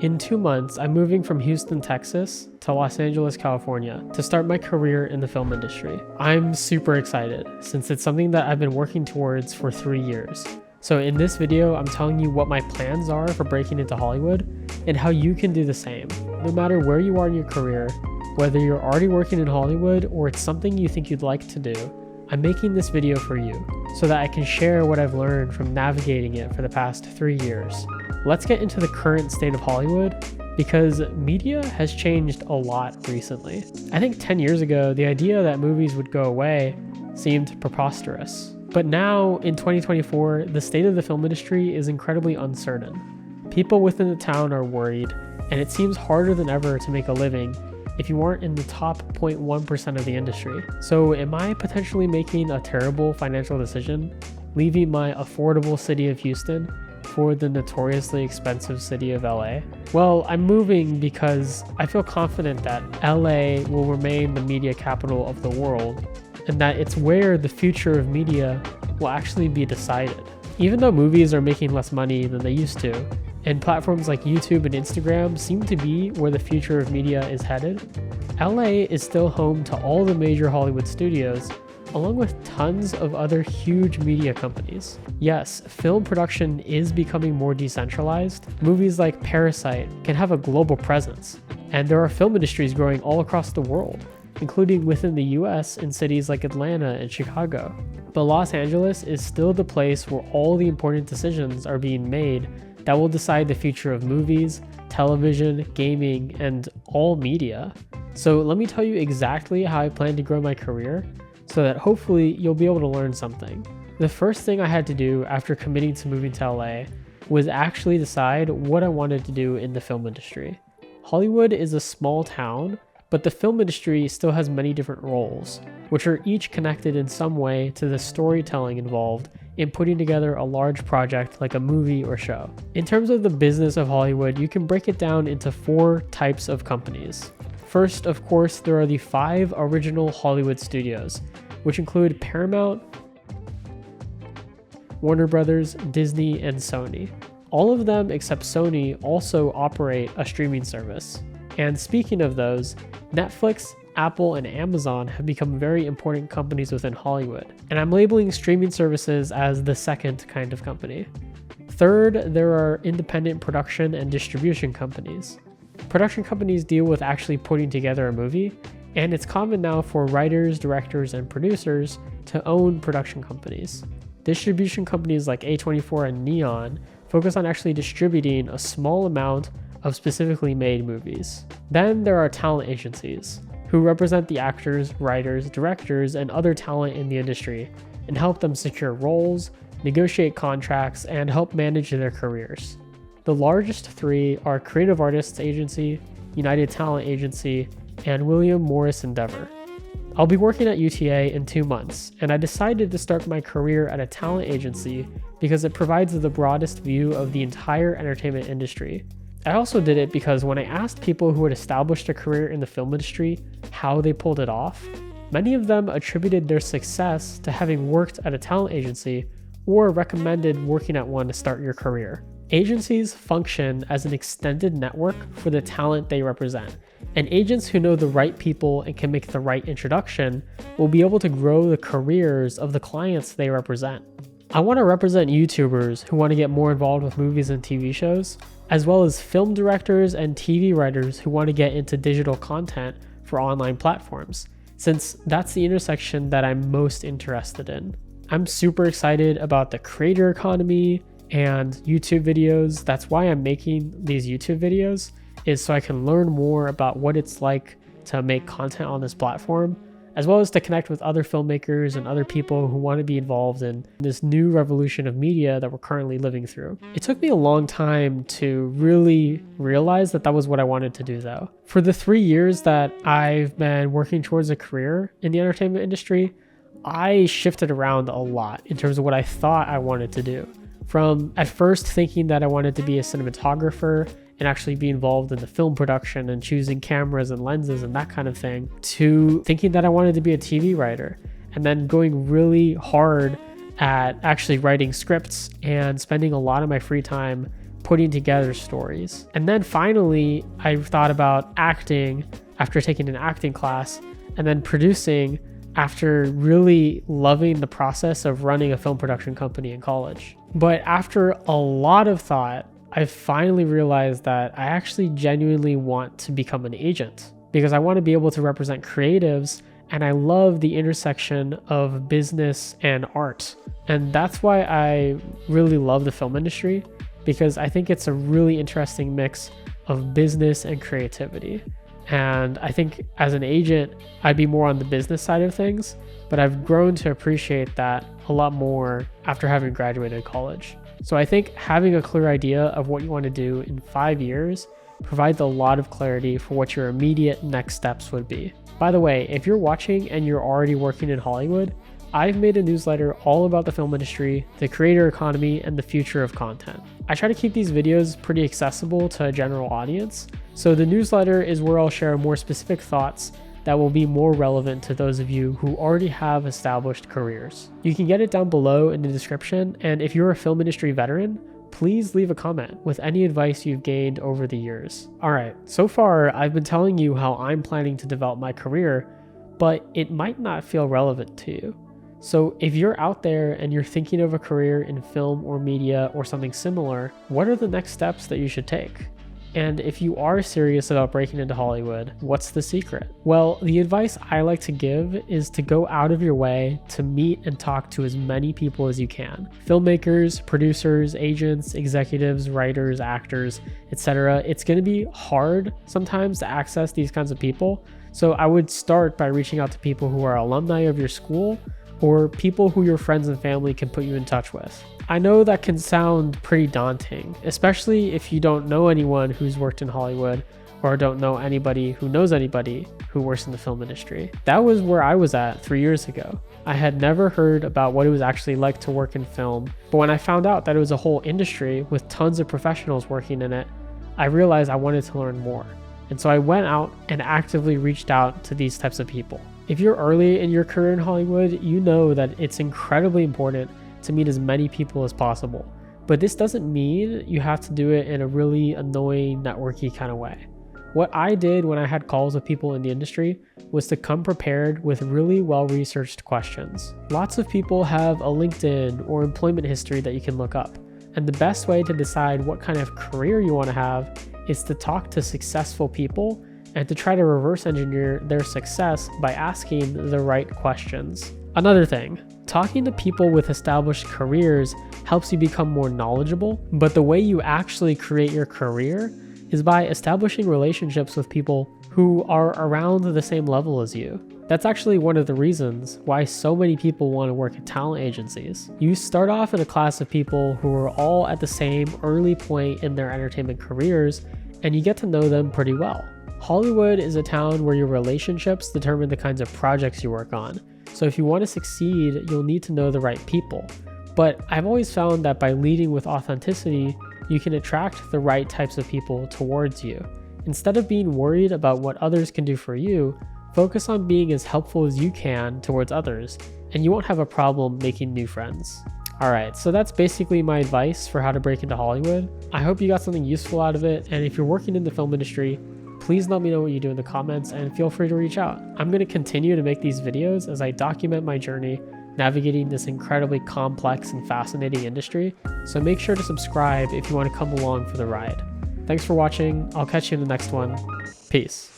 In 2 months, I'm moving from Houston, Texas to Los Angeles, California to start my career in the film industry. I'm super excited since it's something that I've been working towards for 3 years. So in this video, I'm telling you what my plans are for breaking into Hollywood and how you can do the same. No matter where you are in your career, whether you're already working in Hollywood or it's something you think you'd like to do, I'm making this video for you so that I can share what I've learned from navigating it for the past 3 years. Let's get into the current state of Hollywood because media has changed a lot recently. I think 10 years ago, the idea that movies would go away seemed preposterous. But now, in 2024, the state of the film industry is incredibly uncertain. People within the town are worried, and it seems harder than ever to make a living if you aren't in the top 0.1% of the industry. So am I potentially making a terrible financial decision, leaving my affordable city of Houston for the notoriously expensive city of LA? Well, I'm moving because I feel confident that LA will remain the media capital of the world, and that it's where the future of media will actually be decided. Even though movies are making less money than they used to, and platforms like YouTube and Instagram seem to be where the future of media is headed, LA is still home to all the major Hollywood studios, along with tons of other huge media companies. Yes, film production is becoming more decentralized. Movies like Parasite can have a global presence, and there are film industries growing all across the world, including within the US in cities like Atlanta and Chicago. But Los Angeles is still the place where all the important decisions are being made that will decide the future of movies, television, gaming, and all media. So let me tell you exactly how I plan to grow my career so that hopefully you'll be able to learn something. The first thing I had to do after committing to moving to LA was actually decide what I wanted to do in the film industry. Hollywood is a small town, but the film industry still has many different roles, which are each connected in some way to the storytelling involved in putting together a large project like a movie or show. In terms of the business of Hollywood, you can break it down into 4 types of companies. First, of course, there are the 5 original Hollywood studios, which include Paramount, Warner Brothers, Disney, and Sony. All of them except Sony also operate a streaming service. And speaking of those, Netflix, Apple, and Amazon have become very important companies within Hollywood, and I'm labeling streaming services as the second kind of company. Third, there are independent production and distribution companies. Production companies deal with actually putting together a movie, and it's common now for writers, directors, and producers to own production companies. Distribution companies like A24 and Neon focus on actually distributing a small amount of specifically made movies. Then there are talent agencies, who represent the actors, writers, directors, and other talent in the industry and help them secure roles, negotiate contracts, and help manage their careers. The largest 3 are Creative Artists Agency, United Talent Agency, and William Morris Endeavor. I'll be working at UTA in 2 months, and I decided to start my career at a talent agency because it provides the broadest view of the entire entertainment industry. I also did it because when I asked people who had established a career in the film industry how they pulled it off, many of them attributed their success to having worked at a talent agency or recommended working at one to start your career. Agencies function as an extended network for the talent they represent, and agents who know the right people and can make the right introduction will be able to grow the careers of the clients they represent. I want to represent YouTubers who want to get more involved with movies and TV shows, as well as film directors and TV writers who want to get into digital content for online platforms, since that's the intersection that I'm most interested in. I'm super excited about the creator economy and YouTube videos. That's why I'm making these YouTube videos, is so I can learn more about what it's like to make content on this platform, as well as to connect with other filmmakers and other people who want to be involved in this new revolution of media that we're currently living through. It took me a long time to really realize that that was what I wanted to do though. For the 3 years that I've been working towards a career in the entertainment industry, I shifted around a lot in terms of what I thought I wanted to do. From at first thinking that I wanted to be a cinematographer and actually be involved in the film production and choosing cameras and lenses and that kind of thing, to thinking that I wanted to be a TV writer, and then going really hard at actually writing scripts and spending a lot of my free time putting together stories. And then finally, I thought about acting after taking an acting class, and then producing after really loving the process of running a film production company in college. But after a lot of thought, I finally realized that I actually genuinely want to become an agent, because I want to be able to represent creatives, and I love the intersection of business and art. And that's why I really love the film industry, because I think it's a really interesting mix of business and creativity. And I think as an agent, I'd be more on the business side of things, but I've grown to appreciate that a lot more after having graduated college. So I think having a clear idea of what you want to do in 5 years provides a lot of clarity for what your immediate next steps would be. By the way, if you're watching and you're already working in Hollywood, I've made a newsletter all about the film industry, the creator economy, and the future of content. I try to keep these videos pretty accessible to a general audience, so the newsletter is where I'll share more specific thoughts that will be more relevant to those of you who already have established careers. You can get it down below in the description, and if you're a film industry veteran, please leave a comment with any advice you've gained over the years. Alright, so far I've been telling you how I'm planning to develop my career, but it might not feel relevant to you. So if you're out there and you're thinking of a career in film or media or something similar, what are the next steps that you should take? And if you are serious about breaking into Hollywood, what's the secret? Well, the advice I like to give is to go out of your way to meet and talk to as many people as you can. Filmmakers, producers, agents, executives, writers, actors, etc. It's going to be hard sometimes to access these kinds of people. So I would start by reaching out to people who are alumni of your school, or people who your friends and family can put you in touch with. I know that can sound pretty daunting, especially if you don't know anyone who's worked in Hollywood or don't know anybody who knows anybody who works in the film industry. That was where I was at 3 years ago. I had never heard about what it was actually like to work in film, but when I found out that it was a whole industry with tons of professionals working in it, I realized I wanted to learn more. And so I went out and actively reached out to these types of people. If you're early in your career in Hollywood, you know that it's incredibly important to meet as many people as possible. But this doesn't mean you have to do it in a really annoying, networky kind of way. What I did when I had calls with people in the industry was to come prepared with really well-researched questions. Lots of people have a LinkedIn or employment history that you can look up. And the best way to decide what kind of career you want to have is to talk to successful people and to try to reverse engineer their success by asking the right questions. Another thing, talking to people with established careers helps you become more knowledgeable, but the way you actually create your career is by establishing relationships with people who are around the same level as you. That's actually one of the reasons why so many people want to work at talent agencies. You start off in a class of people who are all at the same early point in their entertainment careers, and you get to know them pretty well. Hollywood is a town where your relationships determine the kinds of projects you work on. So if you want to succeed, you'll need to know the right people. But I've always found that by leading with authenticity, you can attract the right types of people towards you. Instead of being worried about what others can do for you, focus on being as helpful as you can towards others, and you won't have a problem making new friends. Alright, so that's basically my advice for how to break into Hollywood. I hope you got something useful out of it, and if you're working in the film industry, please let me know what you do in the comments and feel free to reach out. I'm going to continue to make these videos as I document my journey navigating this incredibly complex and fascinating industry, so make sure to subscribe if you want to come along for the ride. Thanks for watching, I'll catch you in the next one. Peace.